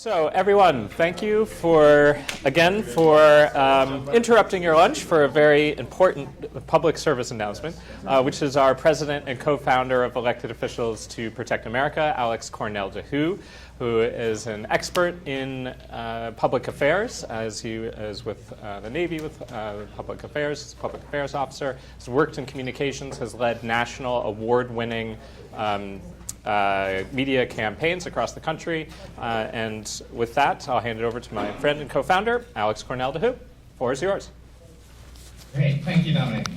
So everyone, thank you for interrupting your lunch for a very important public service announcement, which is our president and co-founder of Elected Officials to Protect America, Alex Cornell du Houx, who is an expert in public affairs, as he is with the Navy with public affairs officer, has worked in communications, has led national award-winning media campaigns across the country. And with that, I'll hand it over to my friend and co-founder, Alex Cornell du Houx. The floor is yours. Great. Thank you, Dominic.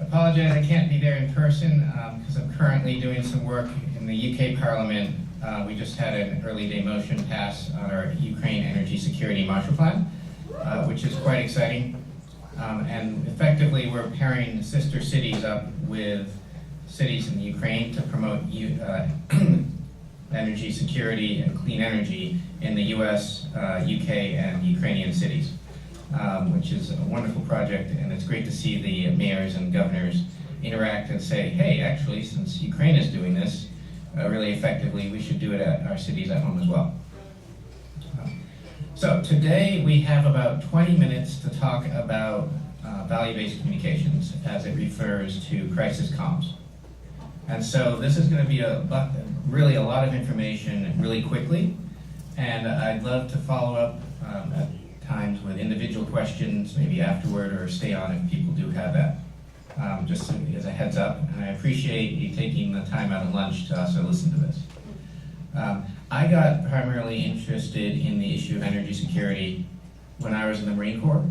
Apologize I can't be there in person because I'm currently doing some work in the UK Parliament. We just had an early day motion pass on our Ukraine Energy Security Marshall Plan, which is quite exciting. And effectively, we're pairing sister cities up with cities in Ukraine to promote energy security and clean energy in the US, UK, and Ukrainian cities, which is a wonderful project, and it's great to see the mayors and governors interact and say, hey, actually, since Ukraine is doing this really effectively, we should do it at our cities at home as well. So today we have about 20 minutes to talk about value-based communications as it refers to crisis comms. And so this is going to be really a lot of information really quickly, and I'd love to follow up at times with individual questions, maybe afterward, or stay on if people do have that, just as a heads up. And I appreciate you taking the time out of lunch to also listen to this. I got primarily interested in the issue of energy security when I was in the Marine Corps.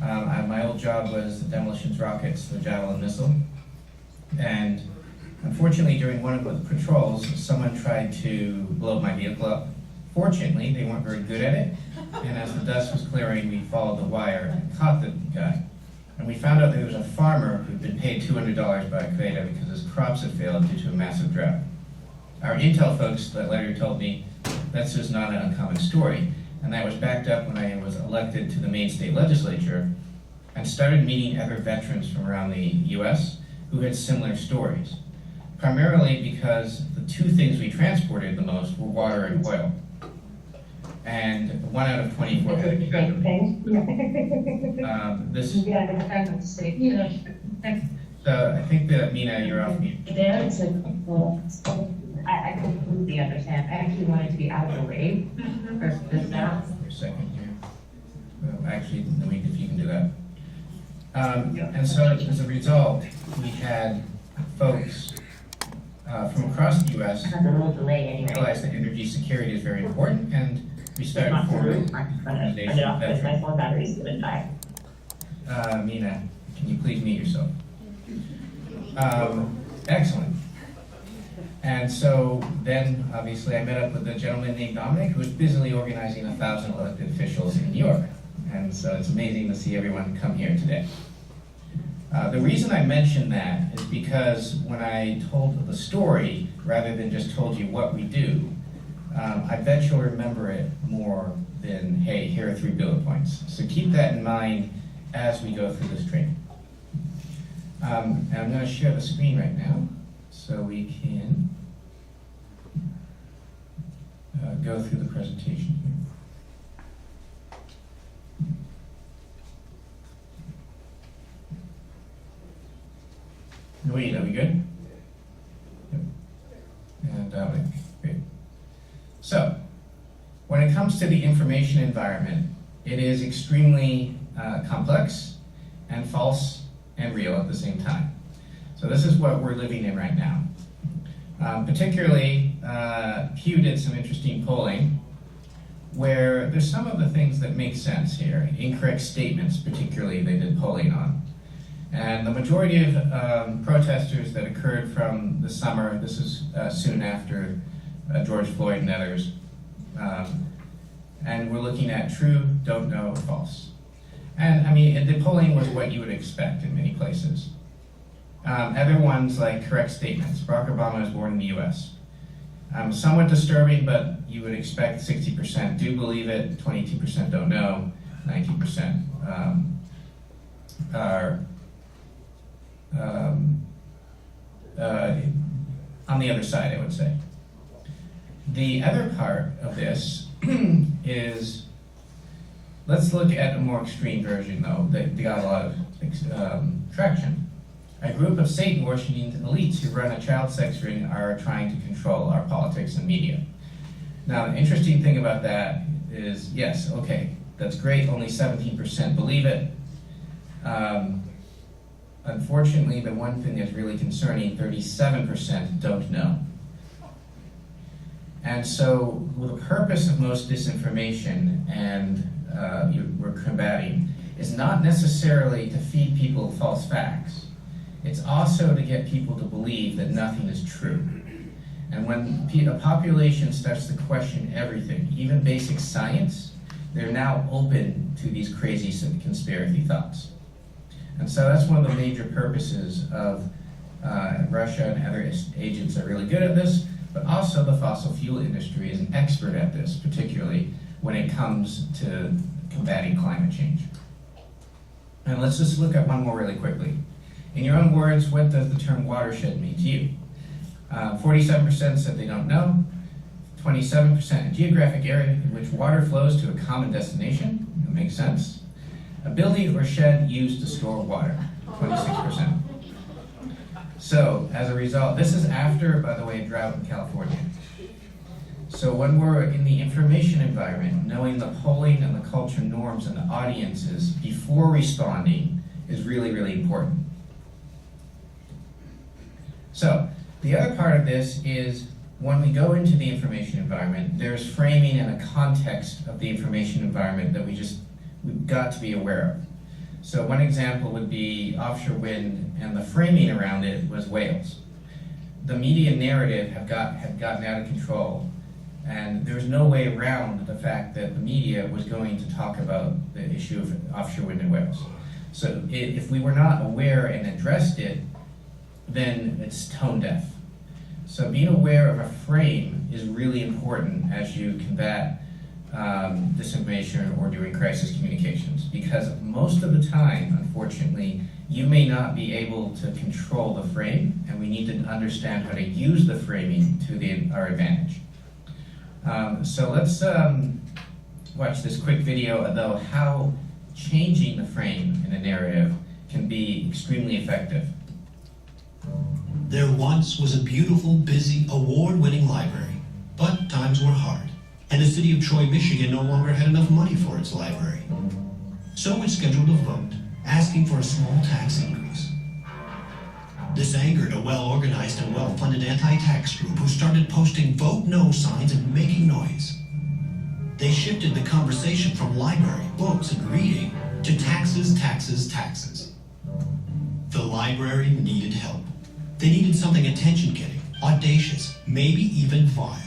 My old job was the demolitions rockets, the Javelin missile, and unfortunately, during one of the patrols, someone tried to blow my vehicle up. Fortunately, they weren't very good at it, and as the dust was clearing, we followed the wire and caught the guy. And we found out that there was a farmer who'd been paid $200 by Al-Qaeda because his crops had failed due to a massive drought. Our intel folks that later told me that's just not an uncommon story, and that was backed up when I was elected to the Maine state legislature and started meeting other veterans from around the US who had similar stories. Primarily because the two things we transported the most were water and oil. And 1 out of 24 had a So I think that, Mina, you're off mute. I completely understand. I actually wanted to be out of the way for this now. For a second here. Well, actually, if you can do that. And so as a result, we had folks from across the U.S. realized that energy security is very important, and we started forming organizations. Mina, can you please mute yourself? Excellent. And so then, obviously, I met up with a gentleman named Dominic, who was busily organizing 1,000 elected officials in New York. And so it's amazing to see everyone come here today. The reason I mentioned that is because when I told the story, rather than just told you what we do, I bet you'll remember it more than, hey, here are 3 bullet points. So keep that in mind as we go through this training. And I'm going to share the screen right now so we can go through the presentation here. Wait, are we good? Yep. And great. So, when it comes to the information environment, it is extremely complex and false and real at the same time. So this is what we're living in right now. Particularly, Pew did some interesting polling where there's some of the things that make sense here. Incorrect statements, particularly, they did polling on. And the majority of protesters that occurred from the summer, this is soon after George Floyd and others, and we're looking at true, don't know, false. And I mean, the polling was what you would expect in many places. Other ones like correct statements. Barack Obama was born in the US. Somewhat disturbing, but you would expect 60% do believe it, 22% don't know, 19% are on the other side, I would say. The other part of this is, let's look at a more extreme version though, that got a lot of traction. A group of Satan-worshiping elites who run a child sex ring are trying to control our politics and media. Now, the interesting thing about that is, yes, okay, that's great, only 17% believe it. Unfortunately, the one thing that's really concerning, 37% don't know. And so, well, the purpose of most disinformation and we're combating is not necessarily to feed people false facts. It's also to get people to believe that nothing is true. And when a population starts to question everything, even basic science, they're now open to these crazy conspiracy thoughts. And so that's one of the major purposes of Russia and other agents are really good at this, but also the fossil fuel industry is an expert at this, particularly when it comes to combating climate change. And let's just look at one more really quickly. In your own words, what does the term watershed mean to you? 47% said they don't know. 27% a geographic area in which water flows to a common destination. That makes sense. A building or shed used to store water. 26%. So, as a result, this is after, by the way, drought in California. So when we're in the information environment, knowing the polling and the culture norms and the audiences before responding is really, really important. So, the other part of this is when we go into the information environment, there's framing and a context of the information environment that we've got to be aware of. So one example would be offshore wind, and the framing around it was whales. The media narrative had gotten out of control, and there was no way around the fact that the media was going to talk about the issue of offshore wind and whales. So if we were not aware and addressed it, then it's tone deaf. So being aware of a frame is really important as you combat disinformation or during crisis communications, because most of the time, unfortunately, you may not be able to control the frame, and we need to understand how to use the framing to our advantage. So let's watch this quick video about how changing the frame in a narrative can be extremely effective. There once was a beautiful, busy, award-winning library, but times were hard, and the city of Troy, Michigan no longer had enough money for its library. So it scheduled a vote, asking for a small tax increase. This angered a well-organized and well-funded anti-tax group who started posting vote no signs and making noise. They shifted the conversation from library, books, and reading to taxes, taxes, taxes. The library needed help. They needed something attention-getting, audacious, maybe even vile.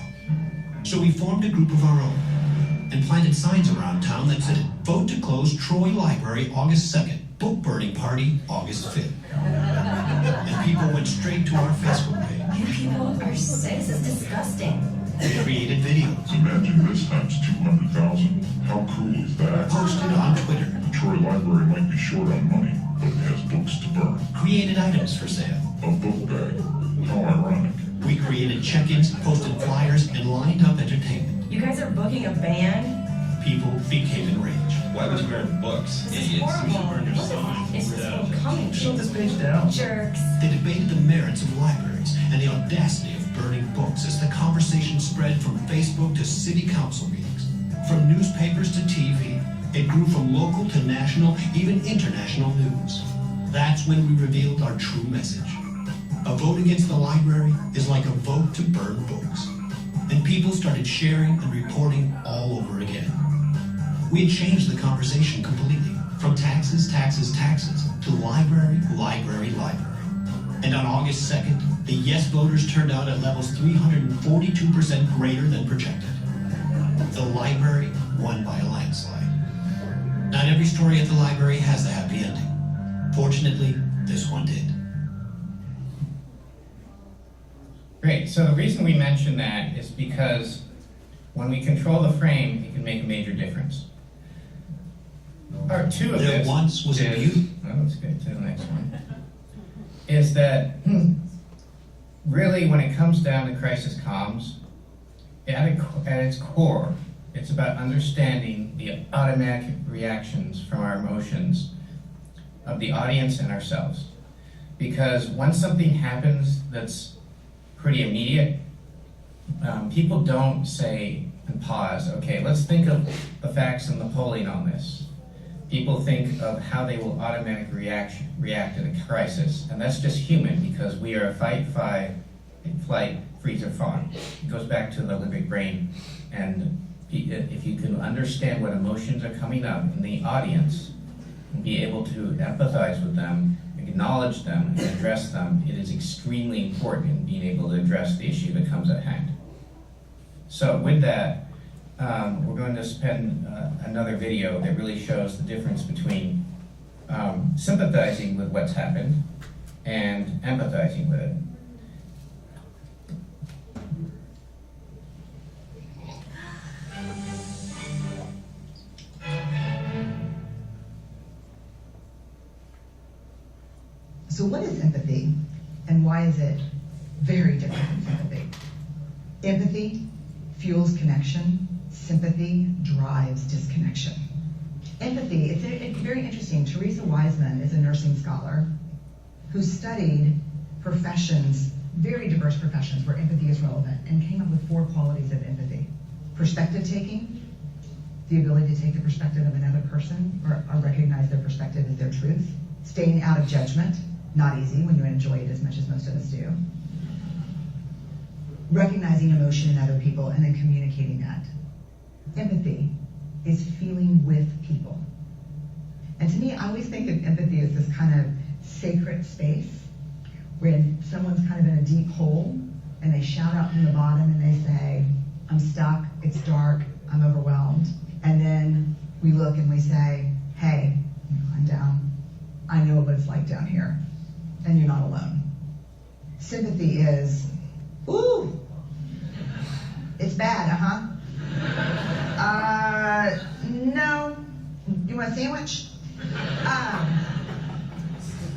So we formed a group of our own and planted signs around town that said, "Vote to close Troy Library August 2nd, book burning party August 5th. And people went straight to our Facebook page. You people are this is disgusting. We created videos. Imagine this times 200,000. How cool is that? Posted on Twitter. The Troy Library might be short on money, but it has books to burn. Created items for sale. A book bag. How ironic. We created check-ins, posted flyers, and lined up entertainment. You guys are booking a band? People became enraged. Why was wearing books? This is horrible. It's still coming. Shut this page down. Jerks. They debated the merits of libraries and the audacity of burning books as the conversation spread from Facebook to city council meetings. From newspapers to TV, it grew from local to national, even international news. That's when we revealed our true message. A vote against the library is like a vote to burn books. And people started sharing and reporting all over again. We had changed the conversation completely, from taxes, taxes, taxes, to library, library, library. And on August 2nd, the yes voters turned out at levels 342% greater than projected. The library won by a landslide. Not every story at the library has a happy ending. Fortunately, this one did. Great, so the reason we mention that is because when we control the frame, it can make a major difference. Part two of There this once was a is, let's get to the next one, is that really when it comes down to crisis comms, at its core, It's about understanding the automatic reactions from our emotions of the audience and ourselves. Because once something happens that's pretty immediate, people don't say and pause, okay, let's think of the facts and the polling on this. People think of how they will automatically react to the crisis, and that's just human because we are a fight, flight, freeze, or fawn. It goes back to the limbic brain, and if you can understand what emotions are coming up in the audience and be able to empathize with them, acknowledge them, and address them, it is extremely important in being able to address the issue that comes at hand. So with that, we're going to spend another video that really shows the difference between sympathizing with what's happened and empathizing with it. So what is empathy, and why is it very different from sympathy? Empathy fuels connection. Sympathy drives disconnection. Empathy, it's very interesting. Teresa Wiseman is a nursing scholar who studied professions, very diverse professions where empathy is relevant, and came up with 4 qualities of empathy. Perspective taking, the ability to take the perspective of another person or recognize their perspective as their truth. Staying out of judgment, not easy when you enjoy it as much as most of us do. Recognizing emotion in other people and then communicating that. Empathy is feeling with people. And to me, I always think of empathy as this kind of sacred space when someone's kind of in a deep hole and they shout out from the bottom and they say, I'm stuck, it's dark, I'm overwhelmed. And then we look and we say, hey, I'm down. I know what it's like down here. And you're not alone. Sympathy is, ooh, it's bad, no, you want a sandwich?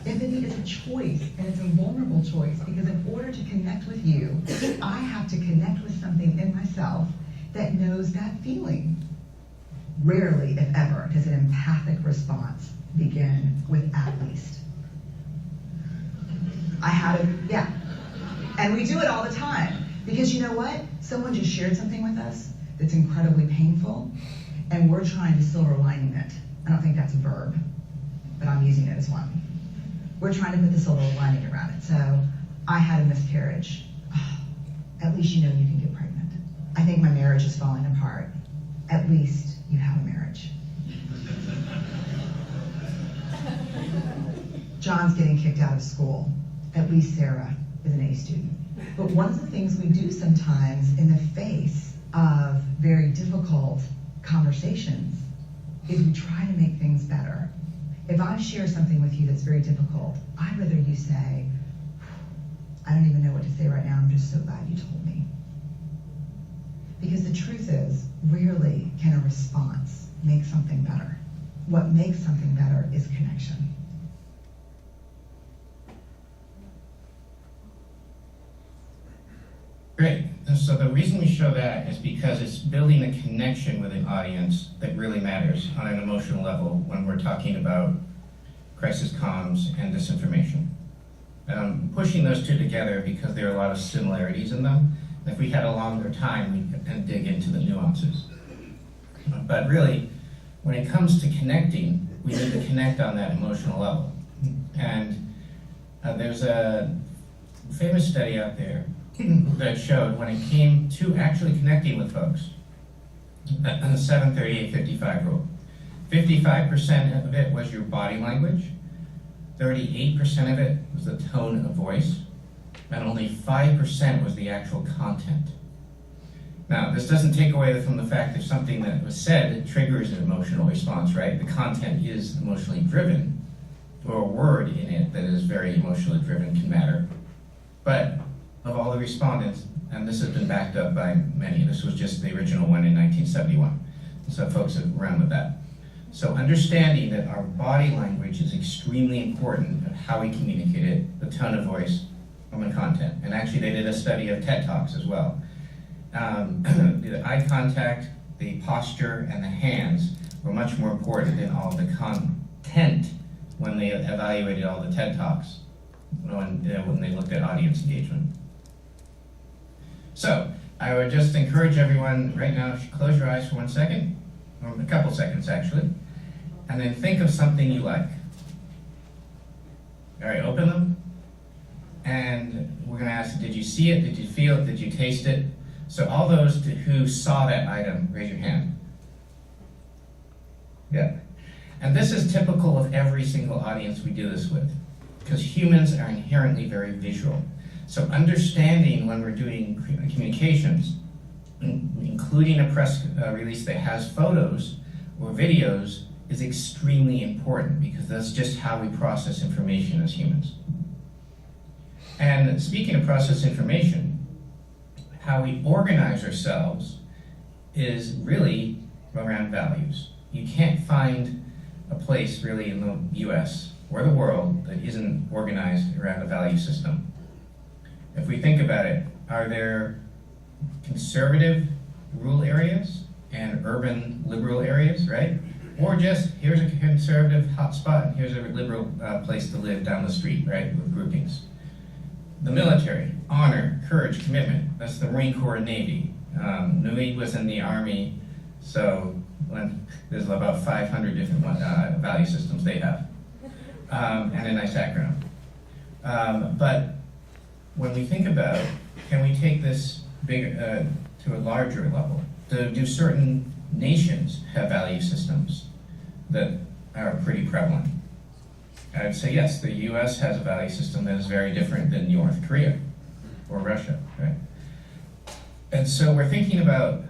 Empathy is a choice, and it's a vulnerable choice, because in order to connect with you, I have to connect with something in myself that knows that feeling. Rarely, if ever, does an empathic response begin with at least. And we do it all the time. Because you know what? Someone just shared something with us that's incredibly painful, and we're trying to silver lining it. I don't think that's a verb, but I'm using it as one. We're trying to put the silver lining around it. So, I had a miscarriage. Oh, at least you know you can get pregnant. I think my marriage is falling apart. At least you have a marriage. John's getting kicked out of school. At least Sarah is an A student. But one of the things we do sometimes in the face of very difficult conversations is we try to make things better. If I share something with you that's very difficult, I'd rather you say, I don't even know what to say right now, I'm just so glad you told me. Because the truth is, rarely can a response make something better. What makes something better is connection. Great. So the reason we show that is because it's building a connection with an audience that really matters on an emotional level when we're talking about crisis comms and disinformation. Pushing those two together because there are a lot of similarities in them. If we had a longer time, we could dig into the nuances. But really, when it comes to connecting, we need to connect on that emotional level. And there's a famous study out there that showed when it came to actually connecting with folks, on the 7-38-55 rule, 55% of it was your body language, 38% of it was the tone of voice, and only 5% was the actual content. Now, this doesn't take away from the fact that something that was said triggers an emotional response, right? The content is emotionally driven, or a word in it that is very emotionally driven can matter. But of all the respondents, and this has been backed up by many, this was just the original one in 1971, so folks have run with that. So understanding that our body language is extremely important of how we communicate it, the tone of voice, and the content. And actually they did a study of TED Talks as well. The eye contact, the posture, and the hands were much more important than all the content when they evaluated all the TED Talks, when they looked at audience engagement. So, I would just encourage everyone right now to close your eyes for 1 second, or a couple seconds actually, and then think of something you like. All right, open them, and we're going to ask, did you see it, did you feel it, did you taste it? So all those who saw that item, raise your hand. Yeah. And this is typical of every single audience we do this with, because humans are inherently very visual. So understanding when we're doing communications, including a press release that has photos or videos, is extremely important, because that's just how we process information as humans. And speaking of process information, how we organize ourselves is really around values. You can't find a place really in the US or the world that isn't organized around a value system. If we think about it, are there conservative rural areas and urban liberal areas, right? Or just, here's a conservative hotspot and here's a liberal place to live down the street, right, with groupings. The military, honor, courage, commitment. That's the Marine Corps and Navy. Nui was in the Army, so there's about 500 different value systems they have, and a nice background. But when we think about, can we take this bigger to a larger level? Do certain nations have value systems that are pretty prevalent? I'd say yes, the US has a value system that is very different than North Korea or Russia, right? And so we're thinking about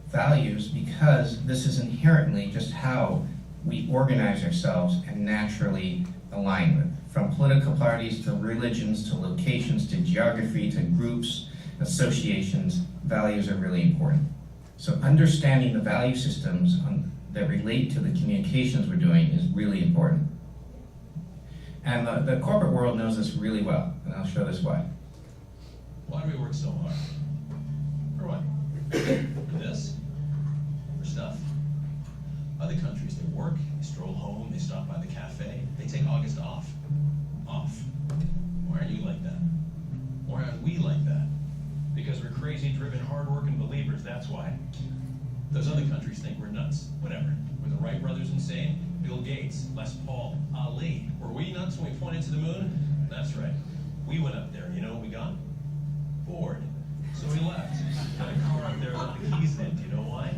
values because this is inherently just how we organize ourselves and naturally align with. From political parties to religions to locations to geography to groups, associations, values are really important. So understanding the value systems that relate to the communications we're doing is really important. And the corporate world knows this really well, and I'll show this why. Why do we work so hard? For what? For this? For stuff? Other countries, they work, they stroll home, they stop by the cafe, they take August off. Off. Why aren't you like that? Why aren't we like that? Because we're crazy, driven, hard-working believers, that's why. Those other countries think we're nuts. Whatever. Were the Wright brothers insane? Bill Gates, Les Paul, Ali. Were we nuts when we pointed to the moon? That's right. We went up there. You know what we got? Bored. So we left. Got a car up there with the keys in. Do you know why?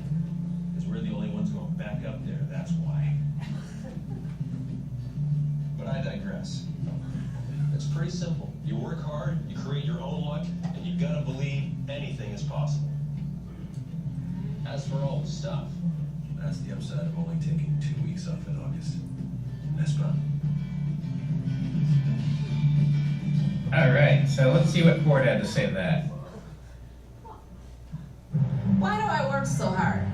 Because we're the only ones going back up there. That's why. But I digress. It's pretty simple. You work hard, you create your own luck, and you gotta believe anything is possible. As for all the stuff, that's the upside of only taking 2 weeks off in August. That's fun. All right, so let's see what Ford had to say to that. Why do I work so hard?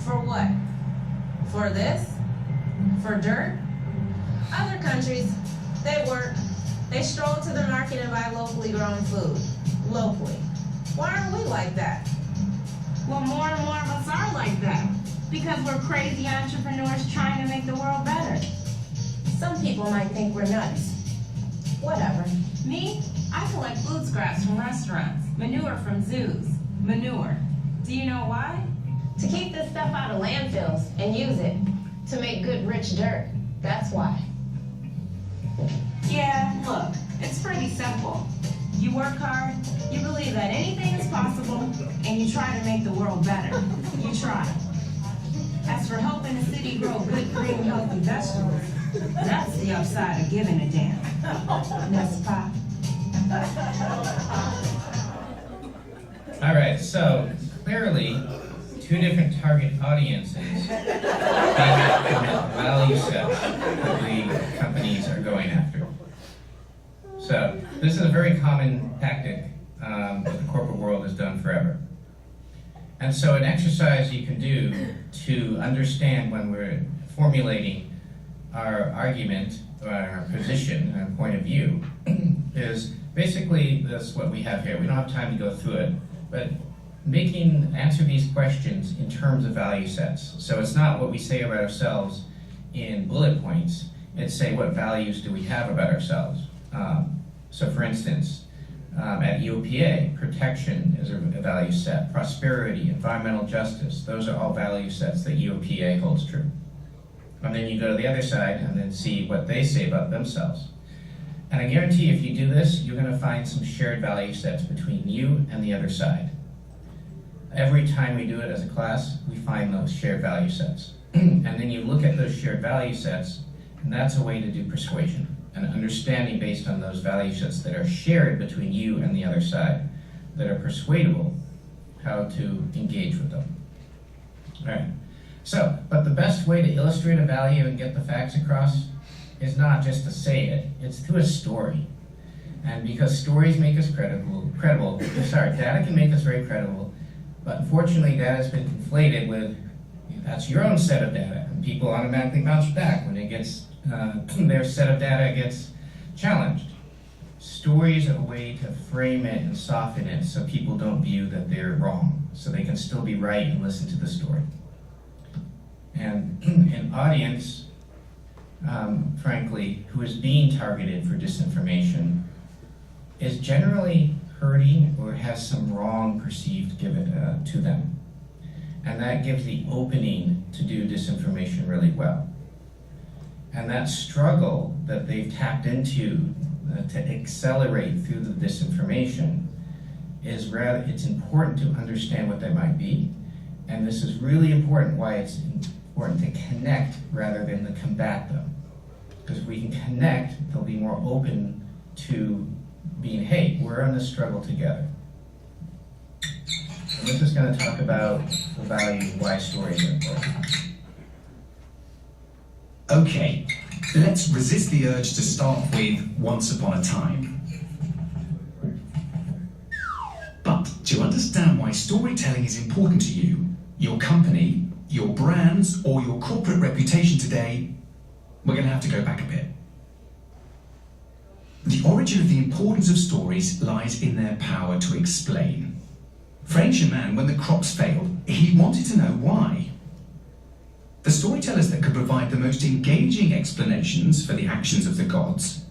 For what? For this? For dirt? Other countries, they work. They stroll to the market and buy locally grown food. Locally. Why aren't we like that? Well, more and more of us are like that. Because we're crazy entrepreneurs trying to make the world better. Some people might think we're nuts. Whatever. Me? I collect food scraps from restaurants, manure from zoos. Manure. Do you know why? To keep this stuff out of landfills and use it to make good, rich dirt. That's why. Yeah, look, it's pretty simple. You work hard, you believe that anything is possible, and you try to make the world better. You try. As for helping the city grow good, green, healthy vegetables, that's the upside of giving a damn. N'est-ce pas? All right, so clearly, two different target audiences based on the value sets that the companies are going after. So this is a very common tactic that the corporate world has done forever. And so an exercise you can do to understand when we're formulating our argument or our position, our point of view, is basically this what we have here. We don't have time to go through it, but answer these questions in terms of value sets. So it's not what we say about ourselves in bullet points, it's say what values do we have about ourselves. So for instance, at EOPA, protection is a value set, prosperity, environmental justice, those are all value sets that EOPA holds true. And then you go to the other side and then see what they say about themselves. And I guarantee if you do this, you're going to find some shared value sets between you and the other side. Every time we do it as a class, we find those shared value sets. And then you look at those shared value sets, and that's a way to do persuasion, an understanding based on those value sets that are shared between you and the other side, that are persuadable, how to engage with them. All right. So, but the best way to illustrate a value and get the facts across is not just to say it, it's through a story. And because stories make us data can make us very credible, but unfortunately data has been conflated with, that's your own set of data, and people automatically bounce back when it gets, their set of data gets challenged. Stories are a way to frame it and soften it so people don't view that they're wrong, so they can still be right and listen to the story. And an audience, frankly, who is being targeted for disinformation is generally hurting or has some wrong perceived given to them. And that gives the opening to do disinformation really well. And that struggle that they've tapped into to accelerate through the disinformation is rather, it's important to understand what that might be. And this is really important, why it's important to connect rather than to combat them. Because if we can connect, they'll be more open to being, hey, we're in this struggle together. And this is going to talk about the value of why stories are important. Okay, let's resist the urge to start with Once Upon a Time. But to understand why storytelling is important to you, your company, your brands, or your corporate reputation today, we're going to have to go back a bit. The origin of the importance of stories lies in their power to explain. For ancient man, when the crops failed, he wanted to know why. The storytellers that could provide the most engaging explanations for the actions of the gods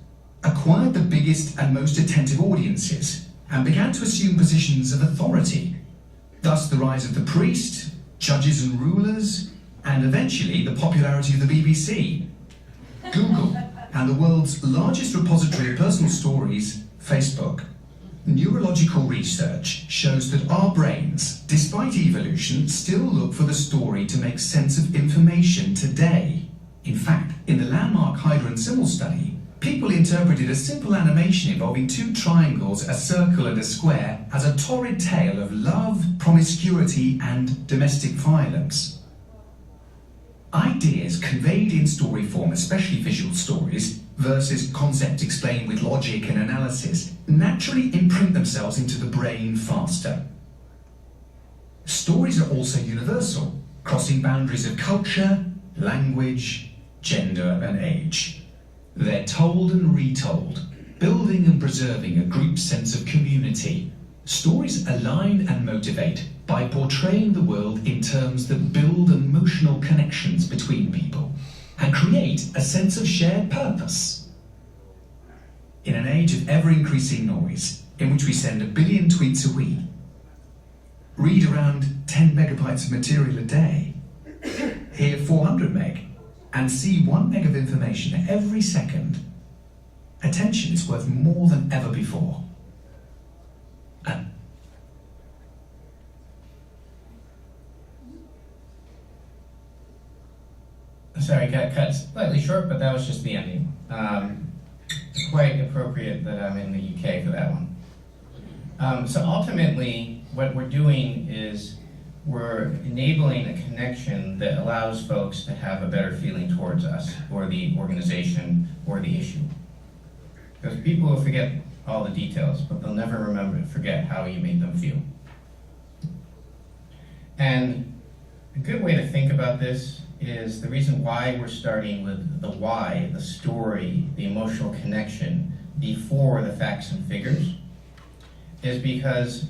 acquired the biggest and most attentive audiences and began to assume positions of authority. Thus the rise of the priest, judges and rulers, and eventually the popularity of the BBC, Google, and the world's largest repository of personal stories, Facebook. Neurological research shows that our brains, despite evolution, still look for the story to make sense of information today. In fact, in the landmark Hydra and Simmel study, people interpreted a simple animation involving two triangles, a circle and a square, as a torrid tale of love, promiscuity, and domestic violence. Ideas conveyed in story form, especially visual stories, versus concepts explained with logic and analysis, naturally imprint themselves into the brain faster. Stories are also universal, crossing boundaries of culture, language, gender, and age. They're told and retold, building and preserving a group sense of community. Stories align and motivate by portraying the world in terms that build emotional connections between people and create a sense of shared purpose. In an age of ever-increasing noise, in which we send 1 billion tweets a week, read around 10 megabytes of material a day, hear 400 meg, and see 1 meg of information every second, attention is worth more than ever before. Sorry, got cut slightly short, but that was just the ending. Quite appropriate that I'm in the UK for that one. So ultimately, what we're doing is we're enabling a connection that allows folks to have a better feeling towards us, or the organization, or the issue. Because people will forget all the details, but they'll never forget how you made them feel. And a good way to think about this is the reason why we're starting with the why, the story, the emotional connection, before the facts and figures, is because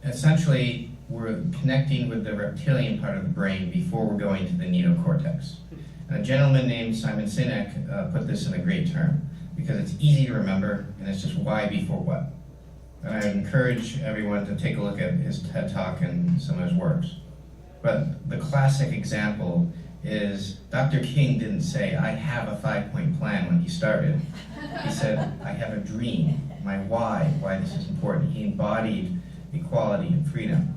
essentially, we're connecting with the reptilian part of the brain before we're going to the neocortex. And a gentleman named Simon Sinek put this in a great term, because it's easy to remember, and it's just why before what. And I encourage everyone to take a look at his TED Talk and some of his works. But the classic example is Dr. King didn't say, I have a 5-point plan when he started. He said, I have a dream, my why this is important. He embodied equality and freedom.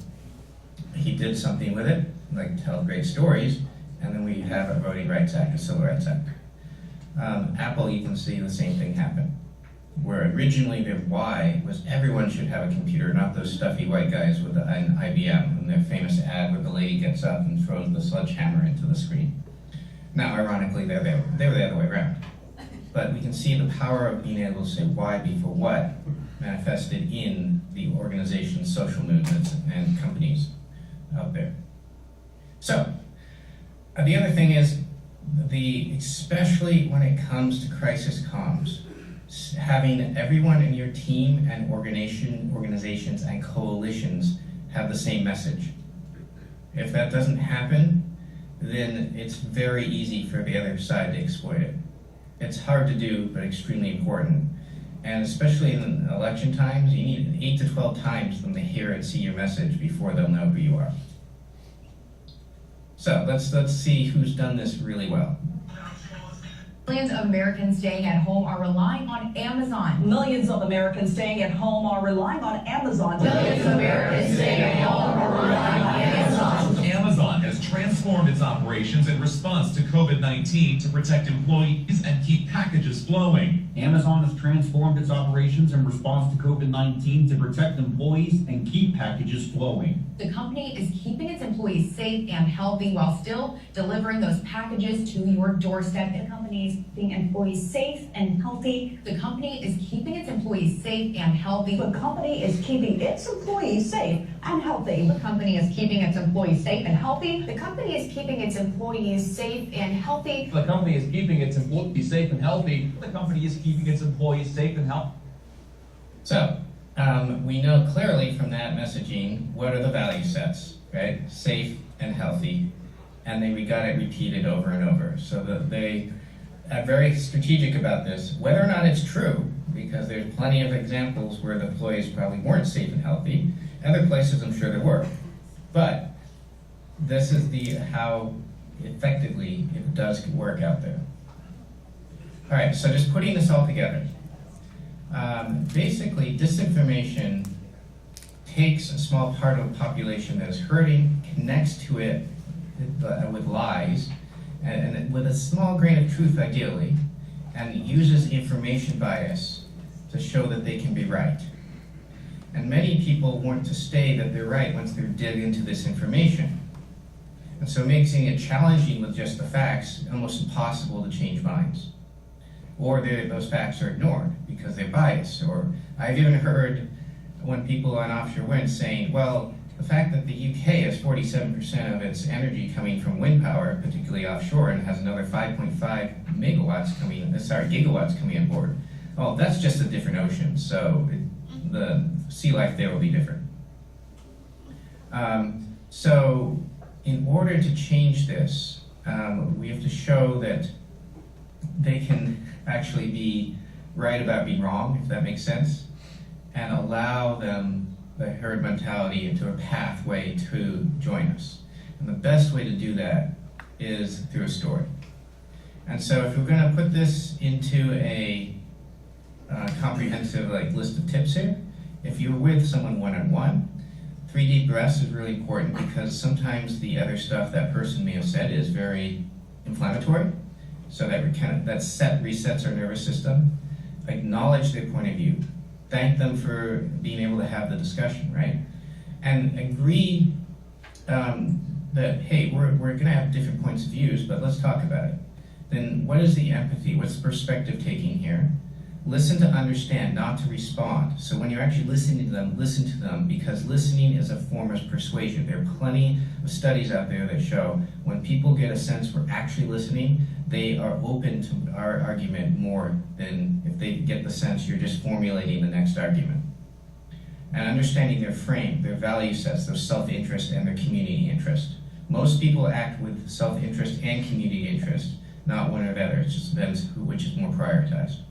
He did something with it, like tell great stories, and then we have a Voting Rights Act, a Civil Rights Act. Apple, you can see the same thing happen, where originally their why was everyone should have a computer, not those stuffy white guys with an IBM and their famous ad where the lady gets up and throws the sledgehammer into the screen. Now, ironically, they were the other way around. But we can see the power of being able to say why before what manifested in the organizations, social movements, and companies out there. So, the other thing is, especially when it comes to crisis comms, having everyone in your team and organizations and coalitions have the same message. If that doesn't happen, then it's very easy for the other side to exploit it. It's hard to do, but extremely important. And especially in election times, you need 8 to 12 times for them to hear and see your message before they'll know who you are. So let's see who's done this really well. Millions of Americans staying at home are relying on Amazon. Millions of Americans staying at home are relying on Amazon. Millions of Americans staying at home are relying on Amazon. Amazon has transformed its operations in response to COVID-19 to protect employees and keep packages flowing. Amazon has transformed its operations in response to COVID-19 to protect employees and keep packages flowing. The company is keeping its employees safe and healthy while still delivering those packages to your doorstep. The company is keeping employees safe and healthy. The company is keeping its employees safe and healthy. The company is keeping its employees safe and healthy. The company is keeping its employees safe and healthy. The company is keeping its employees safe and healthy. The company is keeping its employees safe and healthy. The company is keeping its employees safe and healthy. So, we know clearly from that messaging what are the value sets, right? Safe and healthy, and we got it repeated over and over. So that they are very strategic about this, whether or not it's true, because there's plenty of examples where the employees probably weren't safe and healthy. Other places, I'm sure there were. But this is how effectively it does work out there. All right, so just putting this all together. Basically, disinformation takes a small part of the population that is hurting, connects to it with lies, and with a small grain of truth, ideally, and uses information bias to show that they can be right. And many people want to stay that they're right once they're dig into this information. And so making it challenging with just the facts, almost impossible to change minds. Or those facts are ignored because they're biased. Or I've even heard when people on offshore wind saying, well, the fact that the UK has 47% of its energy coming from wind power, particularly offshore, and has another 5.5 gigawatts coming on board. Oh, that's just a different ocean, so the sea life there will be different. So in order to change this, we have to show that they can actually be right about being wrong, if that makes sense, and allow them the herd mentality into a pathway to join us. And the best way to do that is through a story. And so if we're going to put this into a comprehensive list of tips here, if you're with someone one-on-one, 3 deep breaths is really important, because sometimes the other stuff that person may have said is very inflammatory. So that resets our nervous system. Acknowledge their point of view. Thank them for being able to have the discussion, right? And agree that, hey, we're going to have different points of views, but let's talk about it. Then what is the empathy? What's the perspective taking here? Listen to understand, not to respond. So when you're actually listening to them, listen to them, because listening is a form of persuasion. There are plenty of studies out there that show when people get a sense we're actually listening, they are open to our argument more than if they get the sense you're just formulating the next argument. and understanding their frame, their value sets, their self-interest, and their community interest. Most people act with self-interest and community interest, not one or the other. It just depends which is more prioritized.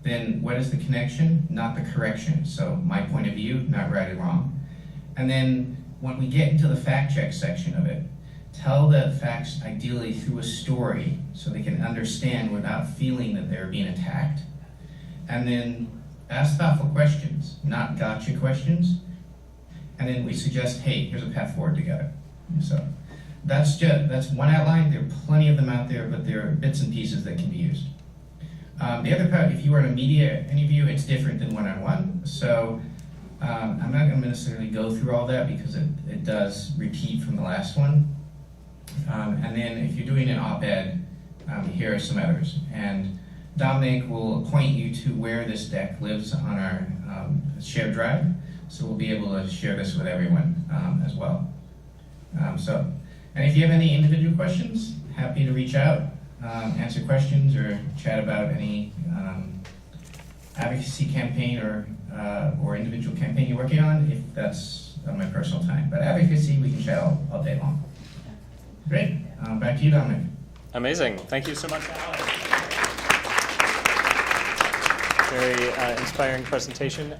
Then what is the connection? Not the correction. So my point of view, not right or wrong. And then when we get into the fact check section of it, tell the facts ideally through a story so they can understand without feeling that they're being attacked. And then ask thoughtful questions, not gotcha questions. And then we suggest, hey, here's a path forward together. So that's one outline. There are plenty of them out there, but there are bits and pieces that can be used. The other part, if you were in a media interview, it's different than one-on-one. So I'm not going to necessarily go through all that because it does repeat from the last one. And then if you're doing an op-ed, here are some others. And Dominic will point you to where this deck lives on our shared drive. So we'll be able to share this with everyone as well. And if you have any individual questions, happy to reach out, answer questions, or chat about any advocacy campaign or individual campaign you're working on, if that's on my personal time. But advocacy, we can chat all day long. Great. Back to you, Dominic. Amazing. Thank you so much, Alex. Very inspiring presentation.